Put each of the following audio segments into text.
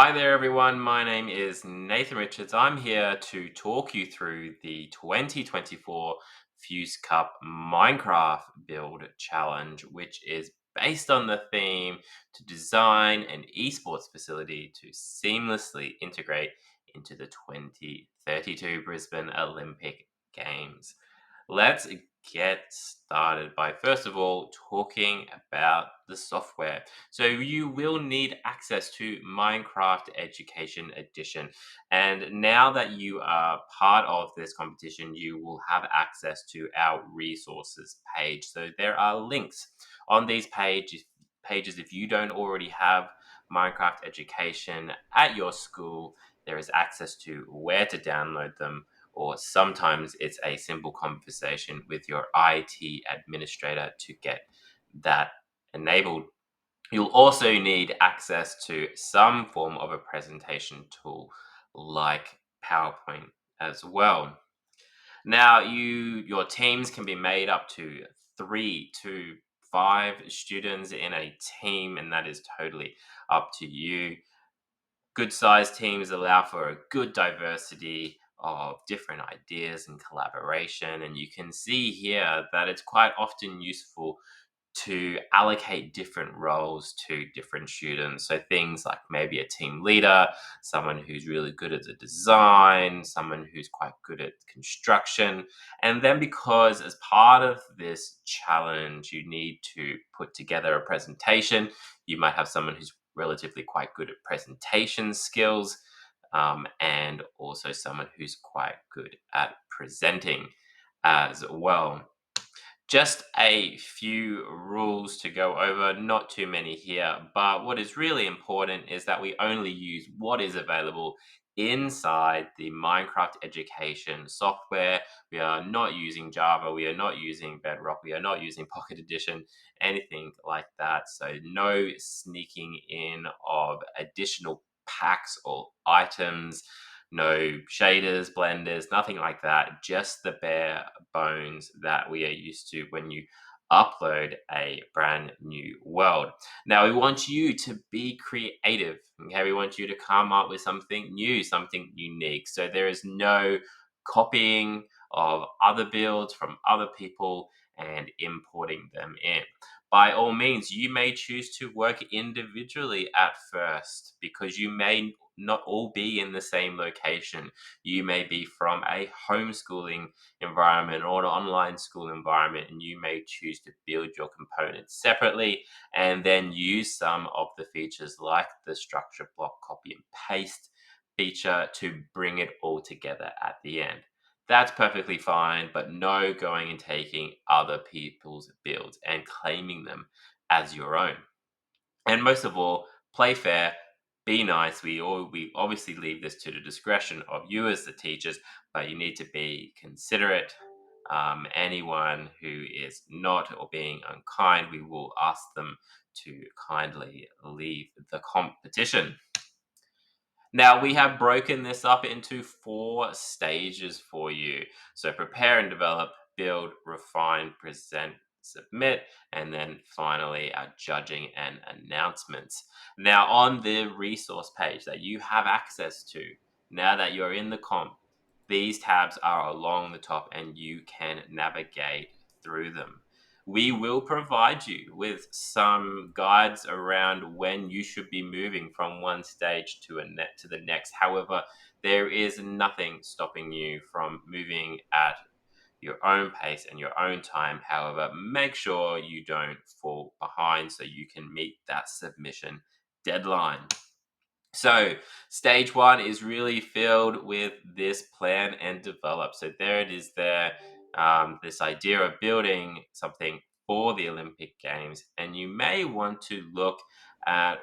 Hi there, everyone. My name is Nathan Richards. I'm here to talk you through the 2024 Fuse Cup Minecraft Build Challenge, which is based on the theme to design an esports facility to seamlessly integrate into the 2032 Brisbane Olympic Games. Let's get started by first of all talking about the software. So you will need access to Minecraft Education Edition. And now that you are part of this competition, you will have access to our resources page. So there are links on these pages if you don't already have Minecraft Education at your school. There is access to where to download them, or sometimes it's a simple conversation with your IT administrator to get that enabled. You'll also need access to some form of a presentation tool like PowerPoint as well. Now, your teams can be made up to 3 to 5 students in a team, and that is totally up to you. Good sized teams allow for a good diversity of different ideas and collaboration. And you can see here that it's quite often useful to allocate different roles to different students. So things like maybe a team leader, someone who's really good at the design, someone who's quite good at construction. And then because as part of this challenge, you need to put together a presentation, you might have someone who's relatively quite good at presentation skills, and also someone who's quite good at presenting as well. Just a few rules to go over, not too many here, but what is really important is that we only use what is available inside the Minecraft education software. We are not using Java, we are not using Bedrock, we are not using Pocket Edition, anything like that. So, no sneaking in of additional packs or items, no shaders, blenders, nothing like that, just the bare bones that we are used to when you upload a brand new world. Now, we want you to be creative. Okay, we want you to come up with something new, something unique. So there is no copying of other builds from other people and importing them in. By all means, you may choose to work individually at first because you may not all be in the same location. You may be from a homeschooling environment or an online school environment, and you may choose to build your components separately and then use some of the features like the structure block copy and paste feature to bring it all together at the end. That's perfectly fine, but no going and taking other people's builds and claiming them as your own. And most of all, play fair, be nice. We obviously leave this to the discretion of you as the teachers, but you need to be considerate. Anyone who is not or being unkind, we will ask them to kindly leave the competition. Now, we have broken this up into 4 stages for you. So, prepare and develop, build, refine, present, submit, and then finally, our judging and announcements. Now, on the resource page that you have access to, now that you're in the comp, these tabs are along the top and you can navigate through them. We will provide you with some guides around when you should be moving from one stage to the next. However, there is nothing stopping you from moving at your own pace and your own time. However, make sure you don't fall behind so you can meet that submission deadline. So, stage one is really filled with this plan and develop. So, there it is there. This idea of building something for the Olympic Games. And you may want to look at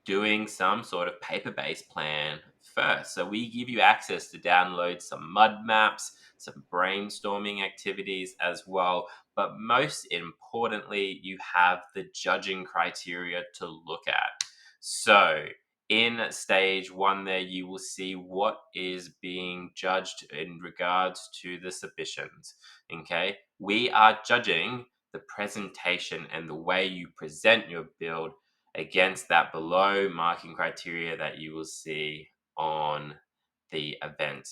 doing some sort of paper based plan first. So, we give you access to download some mud maps, some brainstorming activities as well. But most importantly, you have the judging criteria to look at. So, in stage one, there you will see what is being judged in regards to the submissions. Okay, we are judging the presentation and the way you present your build against that below marking criteria that you will see on the event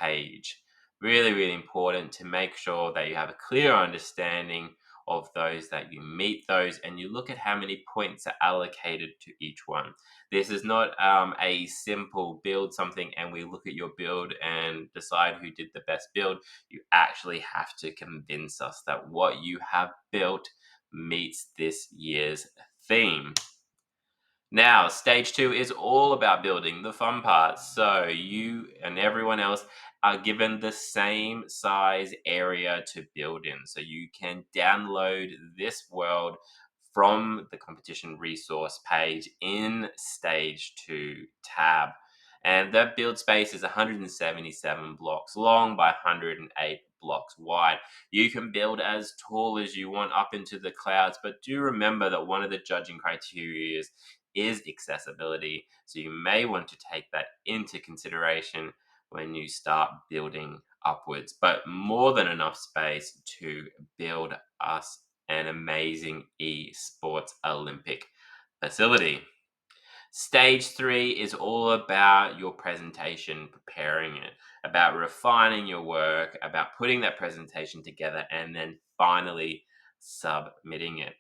page. Really, really important to make sure that you have a clear understanding of those, that you meet those, and you look at how many points are allocated to each one. This is not a simple build something and we look at your build and decide who did the best build. You actually have to convince us that what you have built meets this year's theme. Now, stage 2 is all about building the fun parts. So you and everyone else are given the same size area to build in. So you can download this world from the competition resource page in stage 2 tab. And that build space is 177 blocks long by 108 blocks wide. You can build as tall as you want up into the clouds, but do remember that one of the judging criteria is accessibility. So you may want to take that into consideration when you start building upwards, but more than enough space to build us an amazing esports Olympic facility. Stage 3 is all about your presentation, preparing it, about refining your work, about putting that presentation together, and then finally submitting it.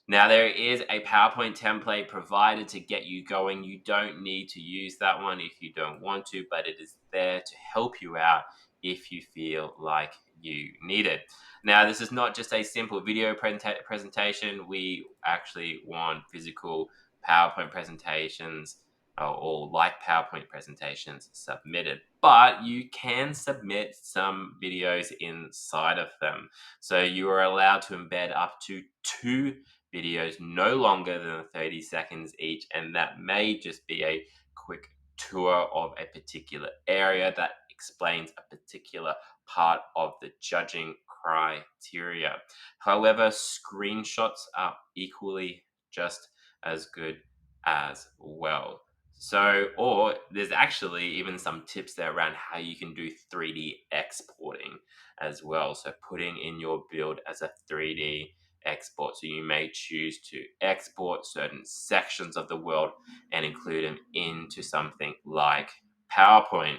Now, there is a PowerPoint template provided to get you going. You don't need to use that one if you don't want to, but it is there to help you out if you feel like you need it. Now, this is not just a simple video presentation. We actually want physical PowerPoint presentations or like PowerPoint presentations submitted, but you can submit some videos inside of them. So you are allowed to embed up to 2 videos, no longer than 30 seconds each, and that may just be a quick tour of a particular area that explains a particular part of the judging criteria. However, screenshots are equally just as good as well. So, or there's actually even some tips there around how you can do 3D exporting as well. So, putting in your build as a 3D export. So, you may choose to export certain sections of the world and include them into something like PowerPoint.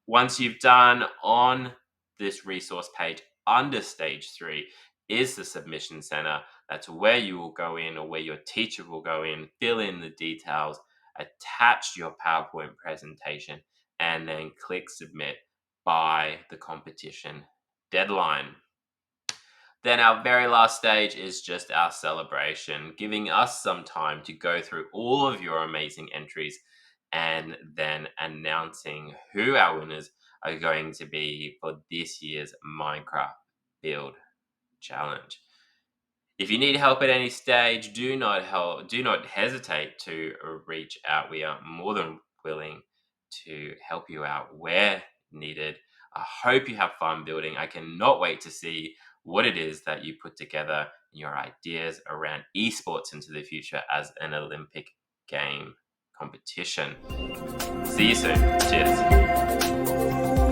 Once you've done, on this resource page under stage 3 is the submission center. That's where you will go in, or where your teacher will go in, fill in the details, attach your PowerPoint presentation, and then click submit by the competition deadline. Then our very last stage is just our celebration, giving us some time to go through all of your amazing entries and then announcing who our winners are going to be for this year's Minecraft Build Challenge. If you need help at any stage, do not hesitate to reach out. We are more than willing to help you out where needed. I hope you have fun building. I cannot wait to see what it is that you put together, your ideas around esports into the future as an Olympic game competition. See you soon. Cheers.